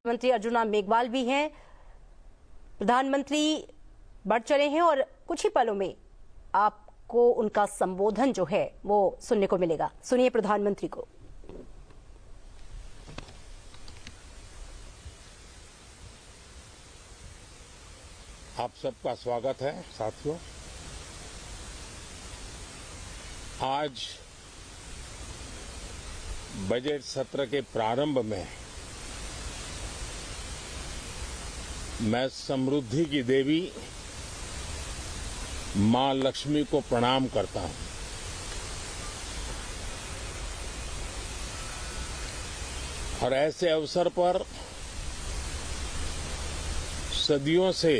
मंत्री अर्जुना मेघवाल भी हैं। प्रधानमंत्री बढ़ चले हैं और कुछ ही पलों में आपको उनका संबोधन जो है वो सुनने को मिलेगा। सुनिए प्रधानमंत्री को। आप सबका स्वागत है साथियों। आज बजट सत्र के प्रारंभ में मैं समृद्धि की देवी मां लक्ष्मी को प्रणाम करता हूं। और ऐसे अवसर पर सदियों से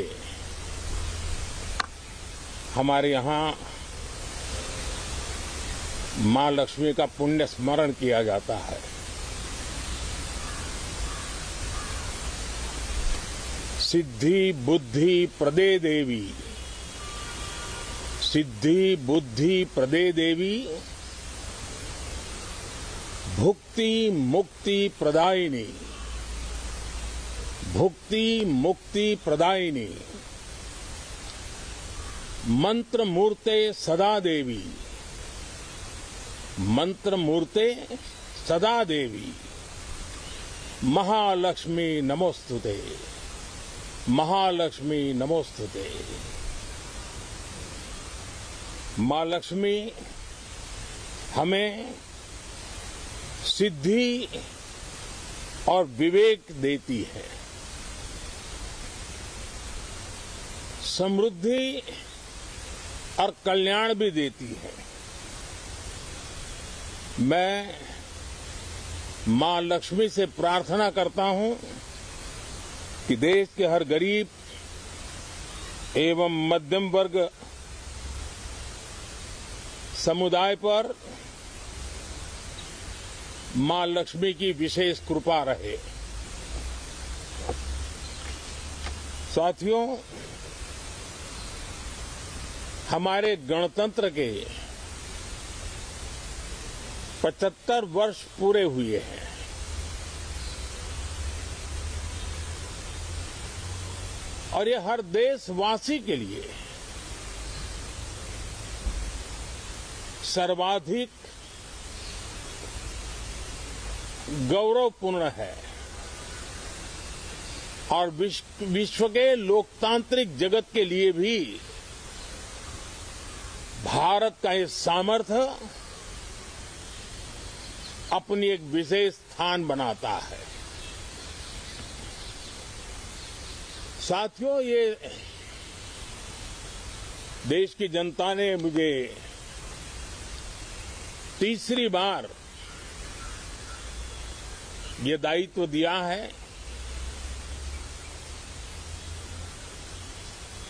हमारे यहां मां लक्ष्मी का पुण्य स्मरण किया जाता है। सिद्धि बुद्धि प्रदे देवी, सिद्धि बुद्धि प्रदे देवी, भुक्ति मुक्ति प्रदायिनी, भुक्ति मुक्ति प्रदायिनी, मंत्र मूर्ते सदा देवी, मंत्र मूर्ते सदा देवी, महालक्ष्मी नमोस्तुते, महालक्ष्मी नमोस्तुते। मां लक्ष्मी हमें सिद्धि और विवेक देती है, समृद्धि और कल्याण भी देती है। मैं मां लक्ष्मी से प्रार्थना करता हूं कि देश के हर गरीब एवं मध्यम वर्ग समुदाय पर मां लक्ष्मी की विशेष कृपा रहे। साथियों, हमारे गणतंत्र के 75 वर्ष पूरे हुए हैं। और ये हर देशवासी के लिए सर्वाधिक गौरवपूर्ण है और विश्व के लोकतांत्रिक जगत के लिए भी भारत का ये सामर्थ्य अपनी एक विशेष स्थान बनाता है। साथियों, ये देश की जनता ने मुझे तीसरी बार ये दायित्व दिया है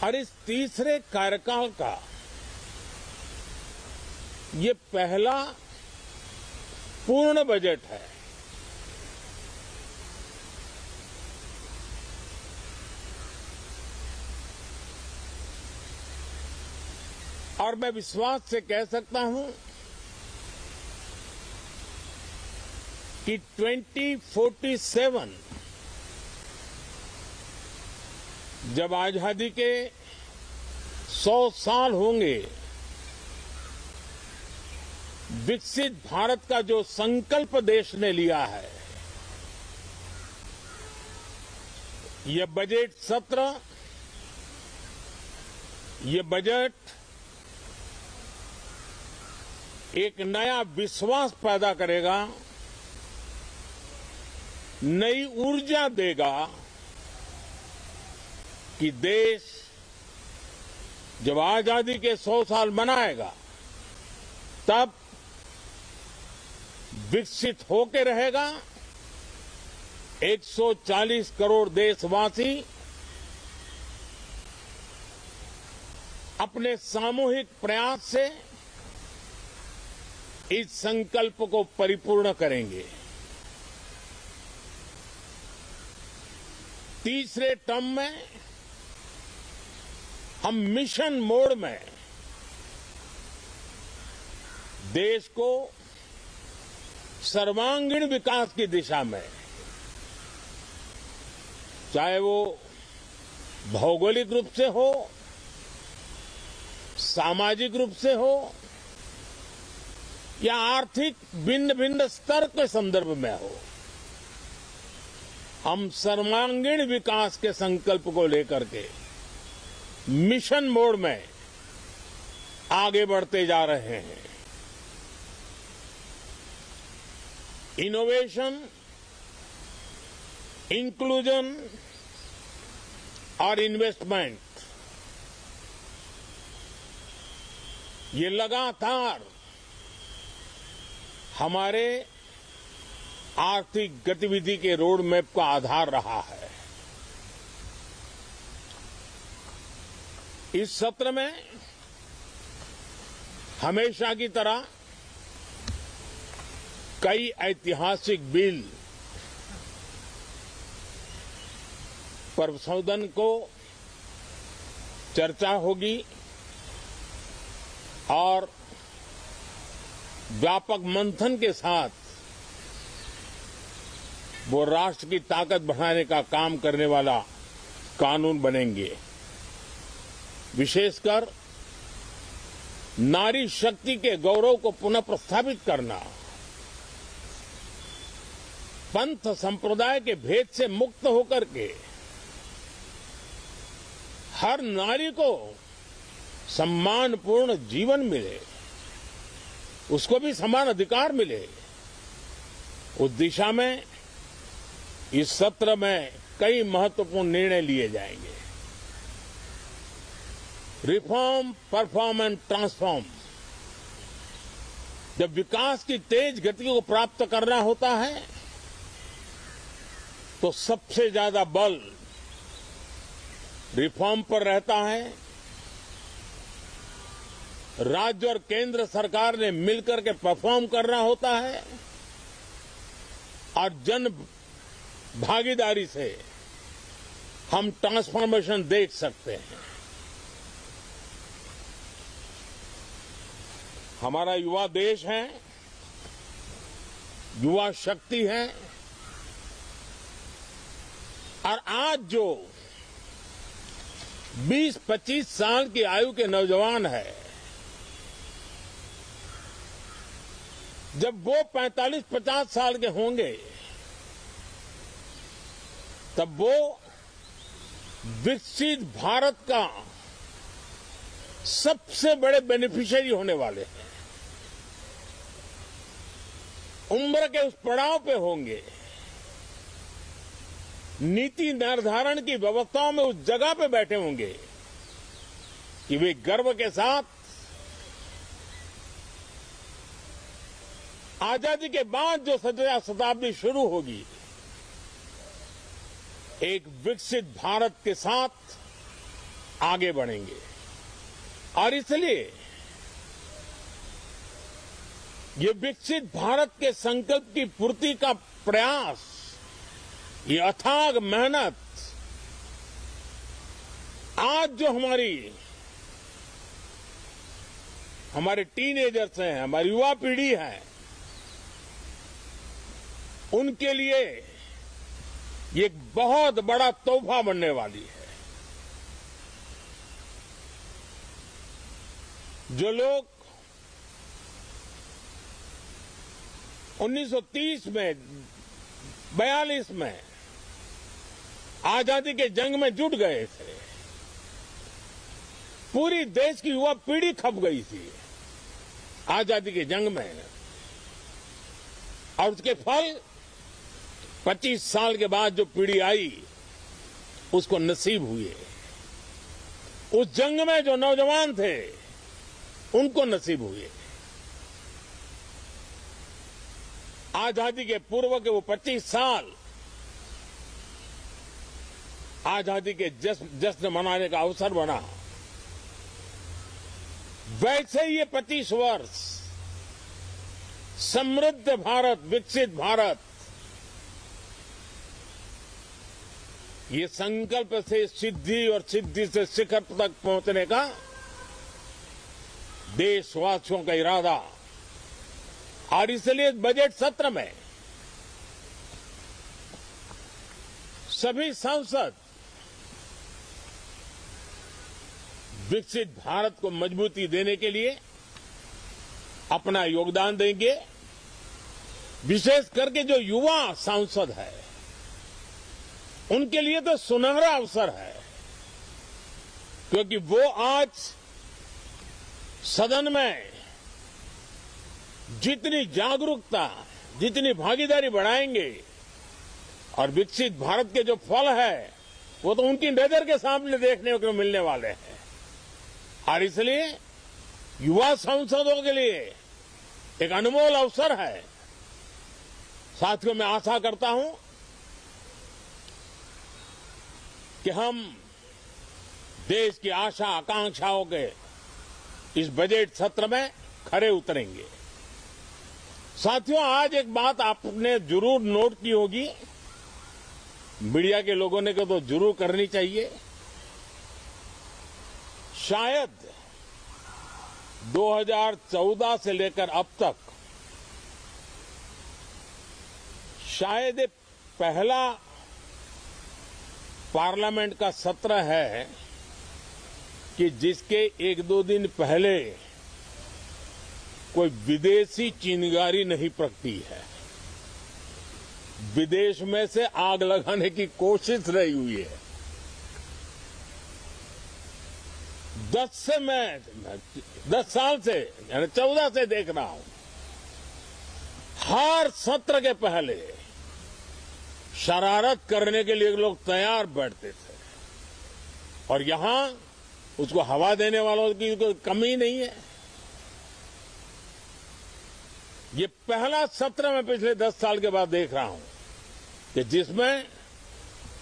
और इस तीसरे कार्यकाल का ये पहला पूर्ण बजट है। और मैं विश्वास से कह सकता हूं कि 2047 जब आजादी के 100 साल होंगे, विकसित भारत का जो संकल्प देश ने लिया है, ये बजट सत्र, ये बजट एक नया विश्वास पैदा करेगा, नई ऊर्जा देगा कि देश जब आजादी के 100 साल मनाएगा तब विकसित होकर रहेगा। 140 करोड़ देशवासी अपने सामूहिक प्रयास से इस संकल्प को परिपूर्ण करेंगे। तीसरे टर्म में हम मिशन मोड में देश को सर्वांगीण विकास की दिशा में चाहे वो भौगोलिक रूप से हो, सामाजिक रूप से हो या आर्थिक भिन्न भिन्न स्तर के संदर्भ में हो, हम सर्वांगीण विकास के संकल्प को लेकर के मिशन मोड में आगे बढ़ते जा रहे हैं। इनोवेशन, इंक्लूजन और इन्वेस्टमेंट, ये लगातार हमारे आर्थिक गतिविधि के रोड मैप का आधार रहा है। इस सत्र में हमेशा की तरह कई ऐतिहासिक बिल पर संशोधन को चर्चा होगी और व्यापक मंथन के साथ वो राष्ट्र की ताकत बढ़ाने का काम करने वाला कानून बनेंगे। विशेषकर नारी शक्ति के गौरव को पुनः प्रस्थापित करना, पंथ संप्रदाय के भेद से मुक्त होकर के हर नारी को सम्मानपूर्ण जीवन मिले, उसको भी समान अधिकार मिले, उस दिशा में इस सत्र में कई महत्वपूर्ण निर्णय लिए जाएंगे। Reform, perform and transform. जब विकास की तेज गति को प्राप्त करना होता है तो सबसे ज्यादा बल रिफॉर्म पर रहता है। राज्य और केंद्र सरकार ने मिलकर के परफॉर्म करना होता है और जन भागीदारी से हम ट्रांसफॉर्मेशन देख सकते हैं। हमारा युवा देश है, युवा शक्ति है और आज जो 20-25 साल की आयु के नौजवान है, जब वो 45-50 साल के होंगे तब वो विकसित भारत का सबसे बड़े बेनिफिशियरी होने वाले हैं। उम्र के उस पड़ाव पे होंगे, नीति निर्धारण की व्यवस्थाओं में उस जगह पे बैठे होंगे कि वे गर्व के साथ आजादी के बाद जो शताब्दी शुरू होगी, एक विकसित भारत के साथ आगे बढ़ेंगे। और इसलिए ये विकसित भारत के संकल्प की पूर्ति का प्रयास, ये अथाग मेहनत आज जो हमारे टीनेजर्स हैं, हमारी युवा पीढ़ी है, उनके लिए ये एक बहुत बड़ा तोहफा बनने वाली है। जो लोग 1930 में, 42 में आजादी के जंग में जुट गए थे, पूरी देश की युवा पीढ़ी खप गई थी आजादी के जंग में, और उसके फल 25 साल के बाद जो पीढ़ी आई उसको नसीब हुए। उस जंग में जो नौजवान थे उनको नसीब हुए। आजादी के पूर्व के वो 25 साल आजादी के जश्न मनाने का अवसर बना। वैसे ही ये 25 वर्ष समृद्ध भारत, विकसित भारत, ये संकल्प से सिद्धि और सिद्धि से शिखर तक पहुंचने का देशवासियों का इरादा। और इसलिए बजट सत्र में सभी सांसद विकसित भारत को मजबूती देने के लिए अपना योगदान देंगे। विशेष करके जो युवा सांसद है उनके लिए तो सुनहरा अवसर है, क्योंकि वो आज सदन में जितनी जागरूकता, जितनी भागीदारी बढ़ाएंगे और विकसित भारत के जो फल है वो तो उनकी नजर के सामने देखने को मिलने वाले हैं। और इसलिए युवा सांसदों के लिए एक अनमोल अवसर है। साथियों, मैं आशा करता हूं कि हम देश की आशा आकांक्षाओं के इस बजट सत्र में खरे उतरेंगे। साथियों, आज एक बात आपने जरूर नोट की होगी, मीडिया के लोगों ने तो जरूर करनी चाहिए। शायद 2014 से लेकर अब तक शायद पहला पार्लियामेंट का सत्र है कि जिसके एक दो दिन पहले कोई विदेशी चिंगारी नहीं प्रगटी है। विदेश में से आग लगाने की कोशिश रही हुई है। 10 साल से यानी 14 से देख रहा हूं, हर सत्र के पहले शरारत करने के लिए लोग तैयार बैठते थे और यहां उसको हवा देने वालों की कोई कमी नहीं है। ये पहला सत्र मैं पिछले 10 साल के बाद देख रहा हूं कि जिसमें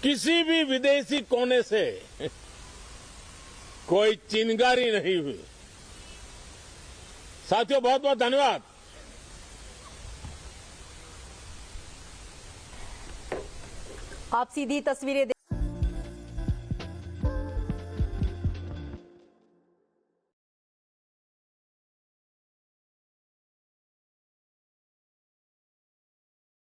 किसी भी विदेशी कोने से कोई चिंगारी नहीं हुई। साथियों, बहुत बहुत धन्यवाद। आप सीधी तस्वीरें